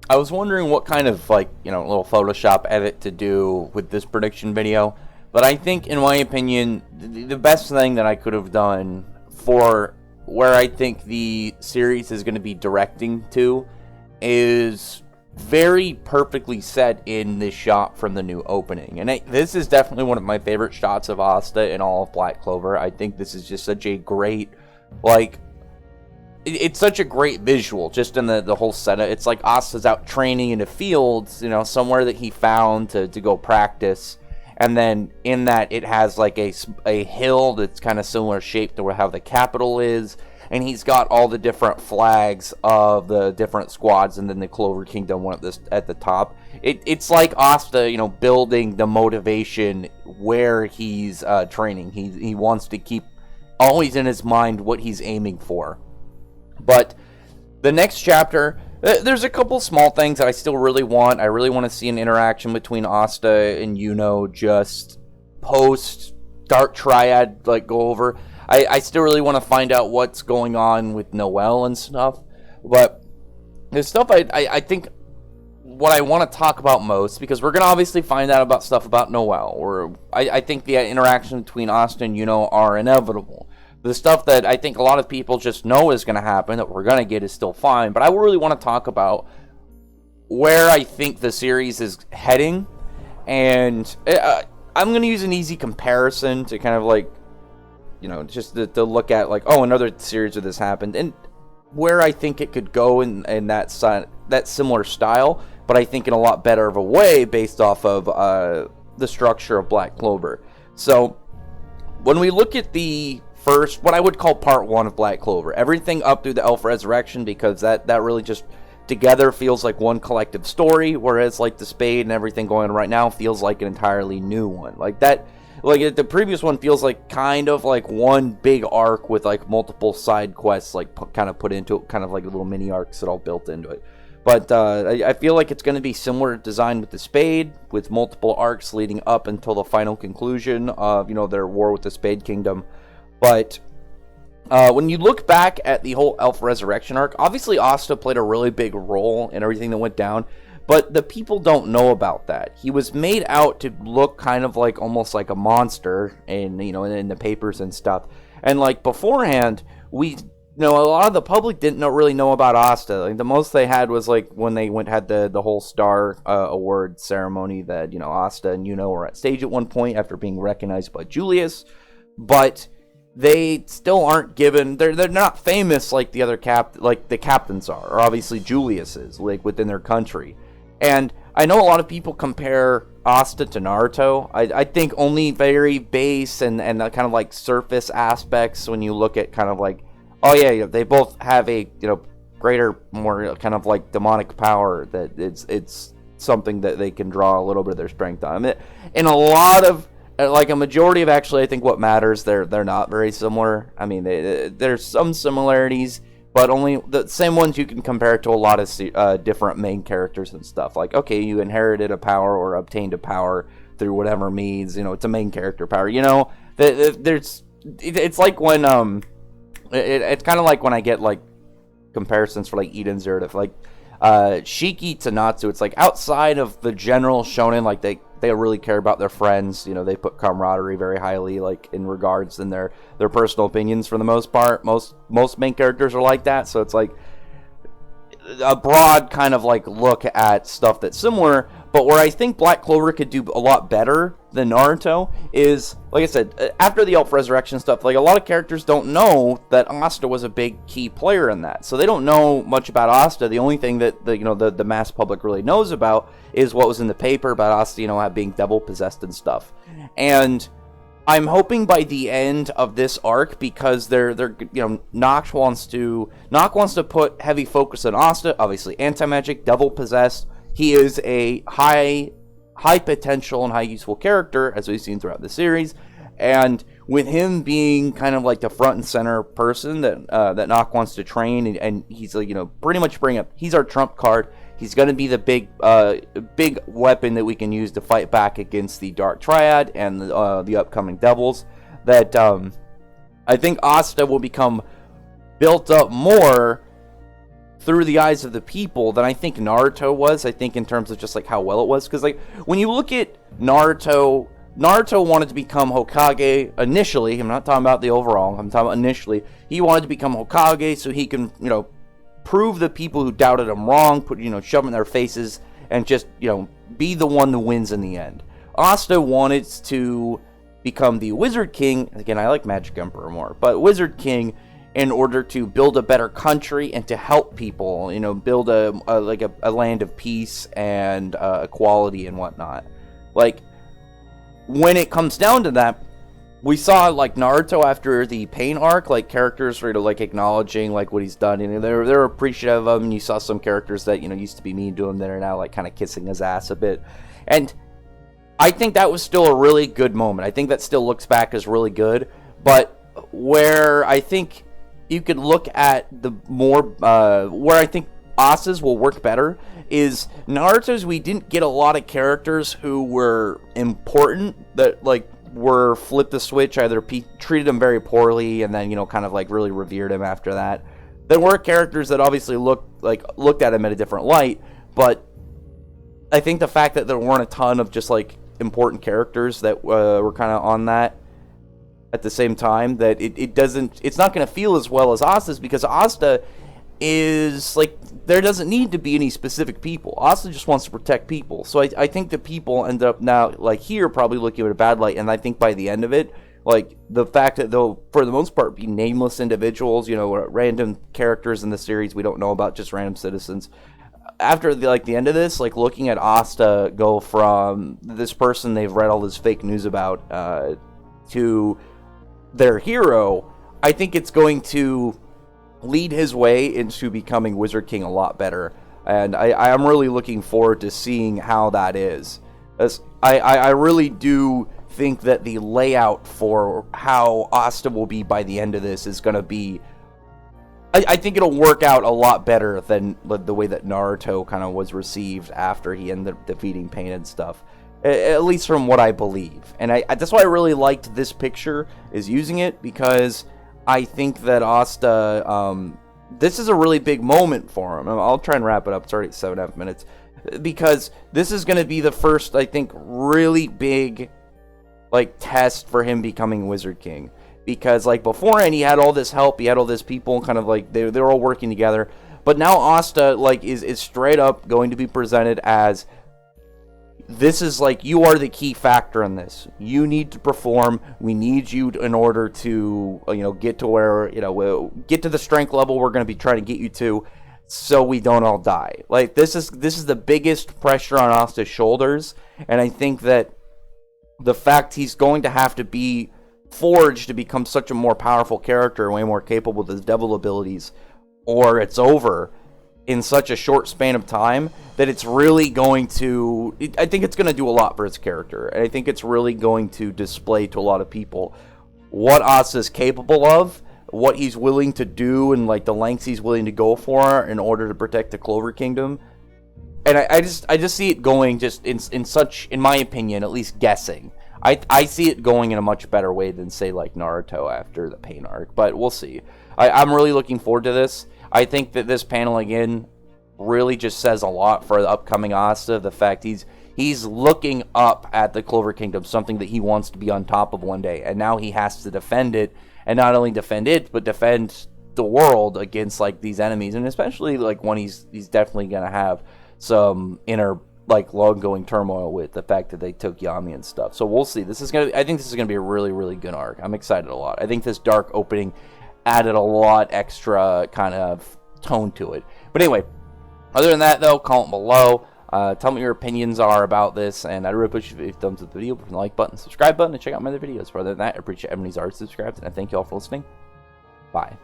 I was wondering what kind of like little Photoshop edit to do with this prediction video, but I think, in my opinion, the best thing that I could have done for where I think the series is going to be directing to is very perfectly set in this shot from the new opening. And this is definitely one of my favorite shots of Asta in all of Black Clover. I think this is just such a great, like, it's such a great visual just in the whole setup. It's like Asta's out training in the fields, somewhere that he found to go practice. And then in that, it has like a hill that's kind of similar shape to how the capital is. And he's got all the different flags of the different squads, and then the Clover Kingdom one at the top. It's like Asta, building the motivation where he's training. He wants to keep always in his mind what he's aiming for. But the next chapter, there's a couple small things that I still really want. I really want to see an interaction between Asta and Yuno just post Dark Triad, like, go over. I still really want to find out what's going on with Noelle and stuff. But there's stuff I think what I want to talk about most, because we're going to obviously find out about stuff about Noelle, or I think the interaction between Asta and Yuno are inevitable. The stuff that I think a lot of people just know is going to happen, that we're going to get, is still fine. But I really want to talk about where I think the series is heading. And I'm going to use an easy comparison to kind of like, just to look at like, oh, another series of this happened. And where I think it could go in that similar style. But I think in a lot better of a way based off of the structure of Black Clover. So when we look at the first, what I would call part one of Black Clover, everything up through the Elf Resurrection, because that really just together feels like one collective story, whereas like the Spade and everything going on right now feels like an entirely new one. Like that, like the previous one feels like kind of like one big arc with like multiple side quests like kind of put into it, kind of like little mini arcs that all built into it. But I feel like it's going to be similar design with the Spade, with multiple arcs leading up until the final conclusion of their war with the Spade Kingdom. But when you look back at the whole Elf Resurrection arc, obviously Asta played a really big role in everything that went down, but the people don't know about that. He was made out to look kind of like almost like a monster in in the papers and stuff. And like beforehand, a lot of the public didn't really know about Asta. Like the most they had was like when they had the whole Star Award ceremony that Asta and were at stage at one point after being recognized by Julius, but they still aren't given. They're not famous like the other like the captains are, or obviously Julius is, like within their country. And I know a lot of people compare Asta to Naruto. I think only very base and kind of like surface aspects when you look at kind of like, oh yeah, they both have a greater, more kind of like demonic power that it's something that they can draw a little bit of their strength on. In a lot of like a majority of actually, I think what matters, they're not very similar. I mean, there's some similarities, but only the same ones you can compare to a lot of different main characters and stuff. Like, okay, you inherited a power or obtained a power through whatever means. It's a main character power. It's like when it's kind of like when I get like comparisons for like Eden Zero, like Shiki to Natsu. It's like outside of the general shonen, like they really care about their friends. They put camaraderie very highly, like in regards in their personal opinions for the most part. Most main characters are like that. So it's like a broad kind of like look at stuff that's similar. But where I think Black Clover could do a lot better than Naruto is, like I said, after the Elf Resurrection stuff, like a lot of characters don't know that Asta was a big key player in that. So they don't know much about Asta. The only thing that the mass public really knows about is what was in the paper about Asta, being devil possessed and stuff. And I'm hoping by the end of this arc, because Noct wants to put heavy focus on Asta, obviously anti-magic, devil possessed. He is a high potential and high useful character, as we've seen throughout the series, and with him being kind of like the front and center person that Noct wants to train, and he's like pretty much he's our trump card. He's going to be the big weapon that we can use to fight back against the Dark Triad and the upcoming Devils. That I think Asta will become built up more through the eyes of the people than I think Naruto was. I think in terms of just like how well it was, because like when you look at Naruto wanted to become Hokage initially. I'm not talking about the overall. I'm talking about initially. He wanted to become Hokage so he can, prove the people who doubted him wrong, shove in their faces, and just, be the one who wins in the end. Asta wanted to become the Wizard King. Again, I like Magic Emperor more, but Wizard King, in order to build a better country and to help people, build a land of peace and equality and whatnot. Like, when it comes down to that, we saw like Naruto after the Pain arc, like characters were like acknowledging like what he's done, and they're appreciative of him. You saw some characters that used to be mean to him that are now like kind of kissing his ass a bit, and I think that was still a really good moment. I think that still looks back as really good, but where I think you could look at the more where I think Asa's will work better is Naruto's. We didn't get a lot of characters who were important that like were flipped the switch, either treated him very poorly and then kind of like really revered him after that. There were characters that obviously looked at him in a different light, but I think the fact that there weren't a ton of just like important characters that were kind of on that at the same time, that it's not going to feel as well as Asta's, because Asta is like, there doesn't need to be any specific people. Asta just wants to protect people. So I think the people end up now like here probably looking at a bad light, and I think by the end of it, like the fact that they'll for the most part be nameless individuals, random characters in the series we don't know about, just random citizens. After the end of this, like looking at Asta go from this person they've read all this fake news about to their hero, I think it's going to lead his way into becoming Wizard King a lot better, and I am really looking forward to seeing how that is. As I really do think that the layout for how Asta will be by the end of this is going to be, I think it'll work out a lot better than the way that Naruto kind of was received after he ended up defeating Pain and stuff, at least from what I believe. And that's why I really liked this picture, is using it, because I think that Asta, this is a really big moment for him. I'll try and wrap it up. It's already 7.5 minutes. Because this is going to be the first, I think, really big, like, test for him becoming Wizard King. Because, like, beforehand, he had all this help. He had all this people, kind of, like, they're all working together. But now Asta, like, is straight up going to be presented as, this is like, you are the key factor in this. You need to perform. We need you in order to, get to where, get to the strength level we're going to be trying to get you to, so we don't all die. Like, this is the biggest pressure on Asta's shoulders, and I think that the fact he's going to have to be forged to become such a more powerful character, way more capable with his devil abilities, or it's over in such a short span of time, that it's really going to, I think it's going to do a lot for his character, and I think it's really going to display to a lot of people what Asta is capable of, what he's willing to do, and like the lengths he's willing to go for in order to protect the Clover Kingdom. And I just see it going just in such, in my opinion, at least guessing, I see it going in a much better way than, say, like Naruto after the Pain arc, but we'll see. I'm really looking forward to this. I think that this panel, again, really just says a lot for the upcoming Asta. The fact he's looking up at the Clover Kingdom, something that he wants to be on top of one day, and now he has to defend it, and not only defend it, but defend the world against, like, these enemies, and especially, like, one he's definitely going to have some inner, like, long-going turmoil with, the fact that they took Yami and stuff. So we'll see. I think this is going to be a really, really good arc. I'm excited a lot. I think this dark opening added a lot extra kind of tone to it. But anyway, other than that, though, comment below. Tell me what your opinions are about this, and I'd really appreciate if you thumbs up the video, put the like button, subscribe button, and check out my other videos. Further than that, I appreciate everybody's already subscribed, and I thank you all for listening. Bye.